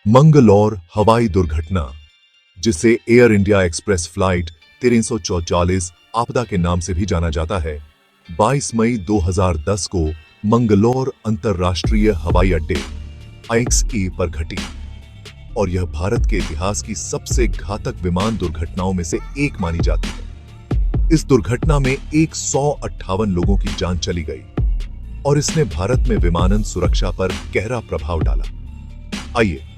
मंगलौर हवाई दुर्घटना, जिसे एयर इंडिया एक्सप्रेस फ्लाइट 344 आपदा के नाम से भी जाना जाता है, 22 मई 2010 को मंगलौर अंतर्राष्ट्रीय हवाई अड्डे IXE पर घटी और यह भारत के इतिहास की सबसे घातक विमान दुर्घटनाओं में से एक मानी जाती है। इस दुर्घटना में 158 लोगों की जान चली गई और इसने भारत में विमानन सुरक्षा पर गहरा प्रभाव डाला। आइए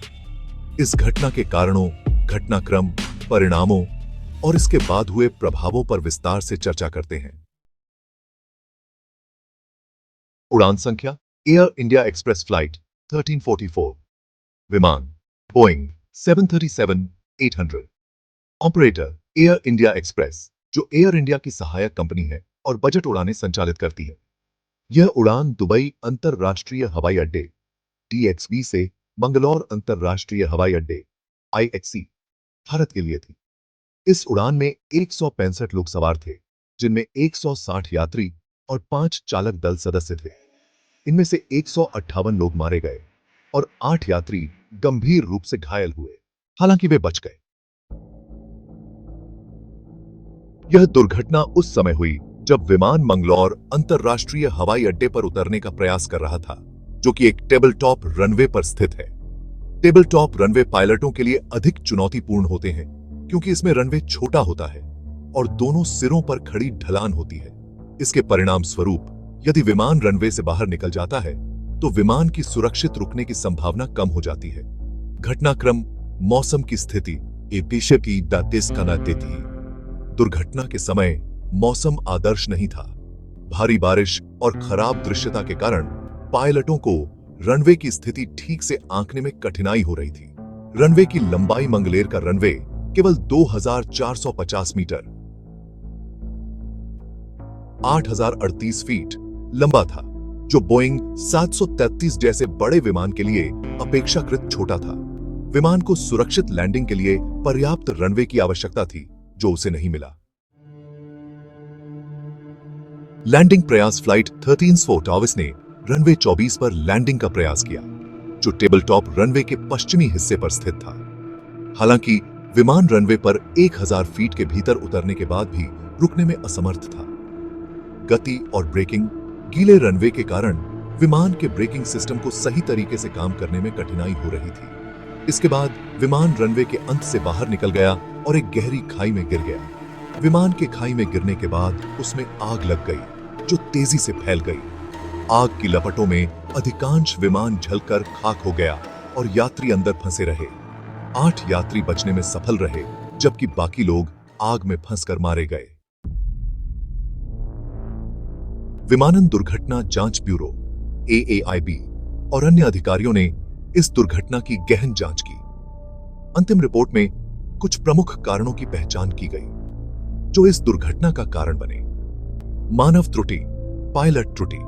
इस घटना के कारणों, घटनाक्रम, परिणामों और इसके बाद हुए प्रभावों पर विस्तार से चर्चा करते हैं। उड़ान संख्या एयर इंडिया एक्सप्रेस फ्लाइट 1344, विमान Boeing 737-800, operator air India express, जो एयर इंडिया की सहायक कंपनी है और बजट उड़ानें संचालित करती है। यह उड़ान दुबई अंतरराष्ट्रीय हवाई अड्डे DXB से मंगलौर अंतरराष्ट्रीय हवाई अड्डे IXE भारत के लिए थी। इस उड़ान में 165 लोग सवार थे, जिनमें 160 यात्री और 5 चालक दल सदस्य थे। इनमें से 158 लोग मारे गए और 8 यात्री गंभीर रूप से घायल हुए, हालांकि वे बच गए। यह दुर्घटना उस समय हुई जब विमान मंगलौर अंतरराष्ट्रीय हवाई अड्डे पर उतरने का प्रयास कर रहा था, जो कि एक टेबल टॉप रनवे पर स्थित है। टेबल टॉप रनवे पायलटों के लिए अधिक चुनौतीपूर्ण होते हैं क्योंकि इसमें रनवे छोटा होता है और दोनों सिरों पर खड़ी ढलान होती है। इसके परिणाम स्वरूप यदि विमान रनवे से बाहर निकल जाता है तो विमान की सुरक्षित रुकने की संभावना कम हो जाती है। घटनाक्रम, मौसम की स्थिति देती। दुर्घटना के समय मौसम आदर्श नहीं था। भारी बारिश और खराब दृश्यता के कारण पायलटों को रनवे की स्थिति ठीक से आंकने में कठिनाई हो रही थी। रनवे की लंबाई, मंगलेर का रनवे केवल 2450 मीटर 8038 फीट लंबा था, जो बोइंग 733 जैसे बड़े विमान के लिए अपेक्षाकृत छोटा था। विमान को सुरक्षित लैंडिंग के लिए पर्याप्त रनवे की आवश्यकता थी, जो उसे नहीं मिला। लैंडिंग प्रयास फ्लाइट 1344 ने रनवे 24 पर लैंडिंग का प्रयास किया, जो टेबल टॉप रनवे के पश्चिमी हिस्से पर स्थित था। हालांकि विमान रनवे पर 1000 फीट के भीतर उतरने के बाद भी रुकने में असमर्थ था। गति और ब्रेकिंग, गीले रनवे के कारण विमान के ब्रेकिंग सिस्टम को सही तरीके से काम करने में कठिनाई हो रही थी। इसके बाद विमान रनवे के अंत से बाहर निकल गया और एक गहरी खाई में गिर गया। विमान के खाई में गिरने के बाद उसमें आग लग गई, जो तेजी से फैल गई। आग की लपटों में अधिकांश विमान जलकर खाक हो गया और यात्री अंदर फंसे रहे। 8 यात्री बचने में सफल रहे, जबकि बाकी लोग आग में फंसकर मारे गए। विमानन दुर्घटना जांच ब्यूरो AAIB और अन्य अधिकारियों ने इस दुर्घटना की गहन जांच की। अंतिम रिपोर्ट में कुछ प्रमुख कारणों की पहचान की गई, जो इस दुर्घटना का कारण बने। मानव त्रुटि, पायलट त्रुटि,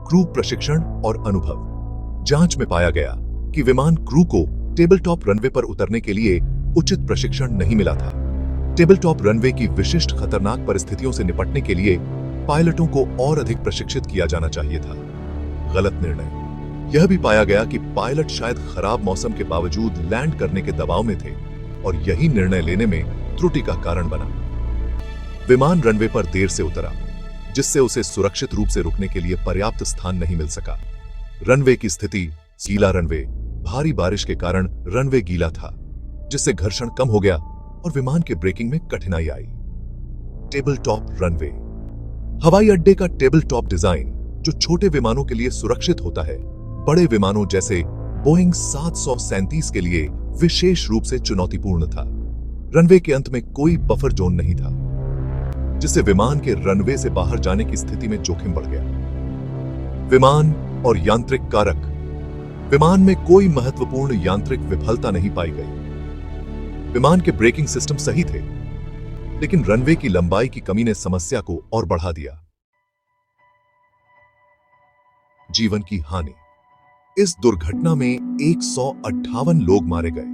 क्रू प्रशिक्षण और अनुभव। जांच में पाया गया कि विमान क्रू को टेबल टॉप रनवे पर उतरने के लिए उचित प्रशिक्षण नहीं मिला था। टेबल टॉप रनवे की विशिष्ट खतरनाक परिस्थितियों से निपटने के लिए पायलटों को और अधिक प्रशिक्षित किया जाना चाहिए था। गलत निर्णय। यह भी पाया गया कि पायलट शायद खराब मौसम के बावजूद लैंड करने के दबाव में थे और यही निर्णय लेने में त्रुटि का कारण बना। विमान रनवे पर देर से उतरा, जिससे उसे सुरक्षित रूप से रुकने के लिए पर्याप्त स्थान नहीं मिल सका। रनवे की स्थिति, गीला रनवे, भारी बारिश के कारण रनवे गीला था, जिससे घर्षण कम हो गया और विमान के ब्रेकिंग में कठिनाई आई। Table top runway. हवाई अड्डे का टेबल टॉप डिजाइन, जो छोटे विमानों के लिए सुरक्षित होता है, बड़े विमानों जैसे बोइंग 737 के लिए विशेष रूप से चुनौतीपूर्ण था। रनवे के अंत में कोई बफर जोन नहीं था, जिससे विमान के रनवे से बाहर जाने की स्थिति में जोखिम बढ़ गया। विमान और यांत्रिक कारक। विमान में कोई महत्वपूर्ण यांत्रिक विफलता नहीं पाई गई। विमान के ब्रेकिंग सिस्टम सही थे, लेकिन रनवे की लंबाई की कमी ने समस्या को और बढ़ा दिया। जीवन की हानि। इस दुर्घटना में 158 लोग मारे गए,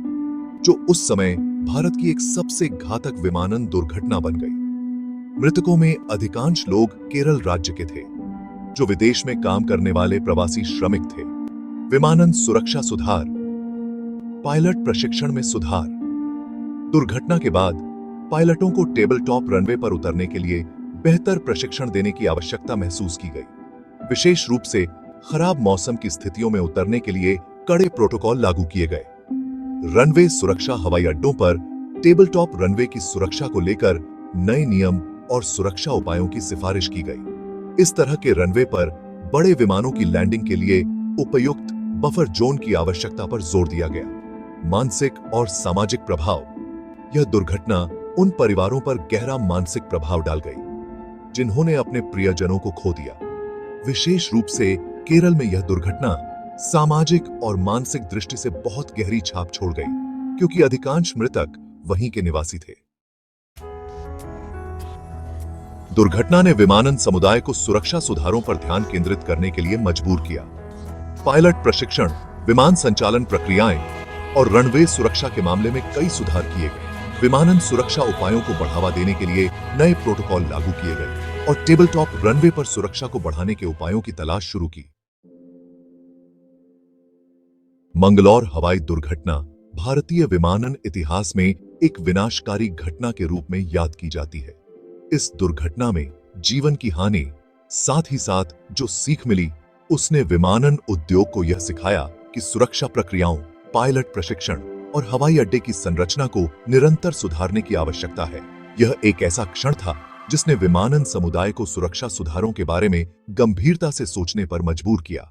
जो उस समय भारत की एक सबसे घातक विमानन दुर्घटना बन गई। मृतकों में अधिकांश लोग केरल राज्य के थे, जो विदेश में काम करने वाले प्रवासी श्रमिक थे। विमानन सुरक्षा सुधार। पायलट प्रशिक्षण में सुधार। दुर्घटना के बाद पायलटों को टेबल टॉप रनवे पर उतरने के लिए बेहतर प्रशिक्षण देने की आवश्यकता महसूस की गई। विशेष रूप से खराब मौसम की स्थितियों में उतरने के लिए कड़े प्रोटोकॉल लागू किए गए। रनवे सुरक्षा। हवाई अड्डों पर टेबल टॉप रनवे की सुरक्षा को लेकर नए नियम और सुरक्षा उपायों की सिफारिश की गई। इस तरह के रनवे पर बड़े विमानों की लैंडिंग के लिए उपयुक्त बफर जोन की आवश्यकता पर जोर दिया गया। मानसिक और सामाजिक प्रभाव। यह दुर्घटना उन परिवारों पर गहरा मानसिक प्रभाव डाल गई जिन्होंने अपने प्रियजनों को खो दिया। विशेष रूप से केरल में यह दुर्घटना सामाजिक और मानसिक दृष्टि से बहुत गहरी छाप छोड़ गई, क्योंकि अधिकांश मृतक वहीं के निवासी थे। दुर्घटना ने विमानन समुदाय को सुरक्षा सुधारों पर ध्यान केंद्रित करने के लिए मजबूर किया। पायलट प्रशिक्षण, विमान संचालन प्रक्रियाएं और रनवे सुरक्षा के मामले में कई सुधार किए गए। विमानन सुरक्षा उपायों को बढ़ावा देने के लिए नए प्रोटोकॉल लागू किए गए और टेबल टॉप रनवे पर सुरक्षा को बढ़ाने के उपायों की तलाश शुरू की। मंगलौर हवाई दुर्घटना भारतीय विमानन इतिहास में एक विनाशकारी घटना के रूप में याद की जाती है। इस दुर्घटना में जीवन की हानि, साथ ही साथ जो सीख मिली, उसने विमानन उद्योग को यह सिखाया कि सुरक्षा प्रक्रियाओं, पायलट प्रशिक्षण और हवाई अड्डे की संरचना को निरंतर सुधारने की आवश्यकता है। यह एक ऐसा क्षण था जिसने विमानन समुदाय को सुरक्षा सुधारों के बारे में गंभीरता से सोचने पर मजबूर किया।